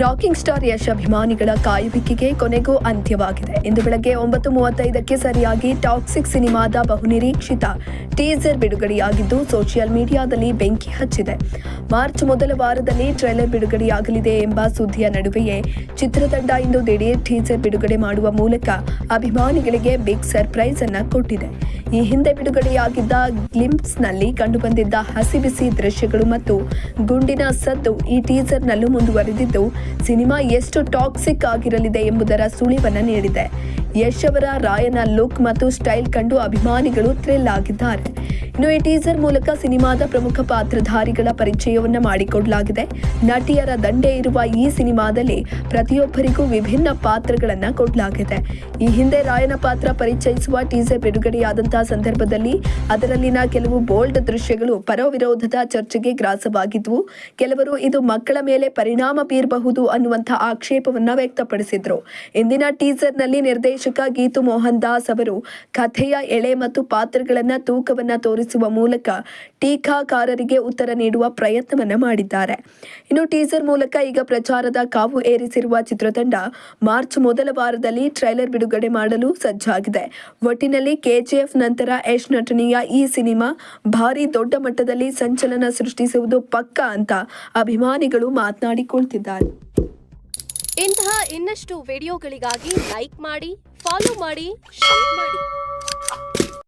Rocking star Yash ಅಭಿಮಾನಿಗಳ ಕಾಯುವಿಕೆಗೆ ಕೊನೆಗೂ ಅಂತ್ಯವಾಗಿದೆ. ಇಂದು ಬೆಳಗ್ಗೆ 9:35ಕ್ಕೆ ಸರಿಯಾಗಿ ಟಾಕ್ಸಿಕ್ ಸಿನಿಮಾದ ಬಹುನಿರೀಕ್ಷಿತ ಟೀಸರ್ ಬಿಡುಗಡೆಯಾಗಿದ್ದು ಸೋಷಿಯಲ್ ಮೀಡಿಯಾದಲ್ಲಿ ಬೆಂಕಿ ಹಚ್ಚಿದೆ. ಮಾರ್ಚ್ ಮೊದಲ ವಾರದಲ್ಲಿ ಟ್ರೈಲರ್ ಬಿಡುಗಡೆಯಾಗಲಿದೆ ಎಂಬ ಸುದ್ದಿಯ ನಡುವೆಯೇ ಚಿತ್ರತಂಡ ಇಂದು ದಿಢೀರ್ ಟೀಸರ್ ಬಿಡುಗಡೆ ಮಾಡುವ ಮೂಲಕ ಅಭಿಮಾನಿಗಳಿಗೆ ಬಿಗ್ ಸರ್ಪ್ರೈಸ್ ಅನ್ನ ಕೊಟ್ಟಿದೆ. ಈ ಹಿಂದೆ ಬಿಡುಗಡೆಯಾಗಿದ್ದ ಗ್ಲಿಂಪ್ಸ್ನಲ್ಲಿ ಕಂಡುಬಂದಿದ್ದ ಹಸಿಬಿಸಿ ದೃಶ್ಯಗಳು ಮತ್ತು ಗುಂಡಿನ ಸದ್ದು ಈ ಟೀಸರ್ನಲ್ಲೂ ಮುಂದುವರೆದಿದ್ದು ಸಿನಿಮಾ ಎಷ್ಟು ಟಾಕ್ಸಿಕ್ ಆಗಿರಲಿದೆ ಎಂಬುದರ ಸುಳಿವನ್ನ ನೀಡಿದೆ. ಯಶ್ ಅವರ ರಾಯನ ಲುಕ್ ಮತ್ತು ಸ್ಟೈಲ್ ಕಂಡು ಅಭಿಮಾನಿಗಳು ಥ್ರಿಲ್ ಆಗಿದ್ದಾರೆ. ಇನ್ನು ಈ ಟೀಸರ್ ಮೂಲಕ ಸಿನಿಮಾದ ಪ್ರಮುಖ ಪಾತ್ರಧಾರಿಗಳ ಪರಿಚಯವನ್ನ ಮಾಡಿಕೊಡಲಾಗಿದೆ. ನಟಿಯರ ದಂಡೆ ಇರುವ ಈ ಸಿನಿಮಾದಲ್ಲಿ ಪ್ರತಿಯೊಬ್ಬರಿಗೂ ವಿಭಿನ್ನ ಪಾತ್ರಗಳನ್ನ ಕೊಡಲಾಗಿದೆ. ಈ ಹಿಂದೆ ರಾಯನ ಪಾತ್ರ ಪರಿಚಯಿಸುವ ಟೀಸರ್ ಬಿಡುಗಡೆಯಾದಂತಹ ಸಂದರ್ಭದಲ್ಲಿ ಅದರಲ್ಲಿನ ಕೆಲವು ಬೋಲ್ಡ್ ದೃಶ್ಯಗಳು ಪರವಿರೋಧದ ಚರ್ಚೆಗೆ ಗ್ರಾಸವಾಗಿದ್ವು. ಕೆಲವರು ಇದು ಮಕ್ಕಳ ಮೇಲೆ ಪರಿಣಾಮ ಬೀರಬಹುದು ಅನ್ನುವಂತಹ ಆಕ್ಷೇಪವನ್ನ ವ್ಯಕ್ತಪಡಿಸಿದ್ರು. ಇಂದಿನ ಟೀಸರ್ನಲ್ಲಿ ನಿರ್ದೇಶಕ ಗೀತು ಮೋಹನ್ ದಾಸ್ ಅವರು ಕಥೆಯ ಎಳೆ ಮತ್ತು ಪಾತ್ರಗಳನ್ನ ತೂಕವನ್ನ ತೋರಿಸುವ ಮೂಲಕ ಟೀಕಾಕಾರರಿಗೆ ಉತ್ತರ ನೀಡುವ ಪ್ರಯತ್ನವನ್ನ ಮಾಡಿದ್ದಾರೆ. ಇನ್ನು ಟೀಸರ್ ಮೂಲಕ ಈಗ ಪ್ರಚಾರದ ಕಾವು ಏರಿಸಿರುವ ಚಿತ್ರತಂಡ ಮಾರ್ಚ್ ಮೊದಲ ವಾರದಲ್ಲಿ ಟ್ರೈಲರ್ ಬಿಡುಗಡೆ ಮಾಡಲು ಸಜ್ಜಾಗಿದೆ. ಒಟ್ಟಿನಲ್ಲಿ ಕೆಜಿಎಫ್ ನಂತರ ಯಶ್ ನಟನೆಯ ಈ ಸಿನಿಮಾ ಭಾರಿ ದೊಡ್ಡ ಮಟ್ಟದಲ್ಲಿ ಸಂಚಲನ ಸೃಷ್ಟಿಸುವುದು ಪಕ್ಕಾ ಅಂತ ಅಭಿಮಾನಿಗಳು ಮಾತನಾಡಿಕೊಳ್ತಿದ್ದಾರೆ. ಇಂತಹ ಇನ್ನಷ್ಟು ವಿಡಿಯೋಗಳಿಗಾಗಿ ಲೈಕ್ ಮಾಡಿ, ಫಾಲೋ ಮಾಡಿ, ಶೇರ್ ಮಾಡಿ.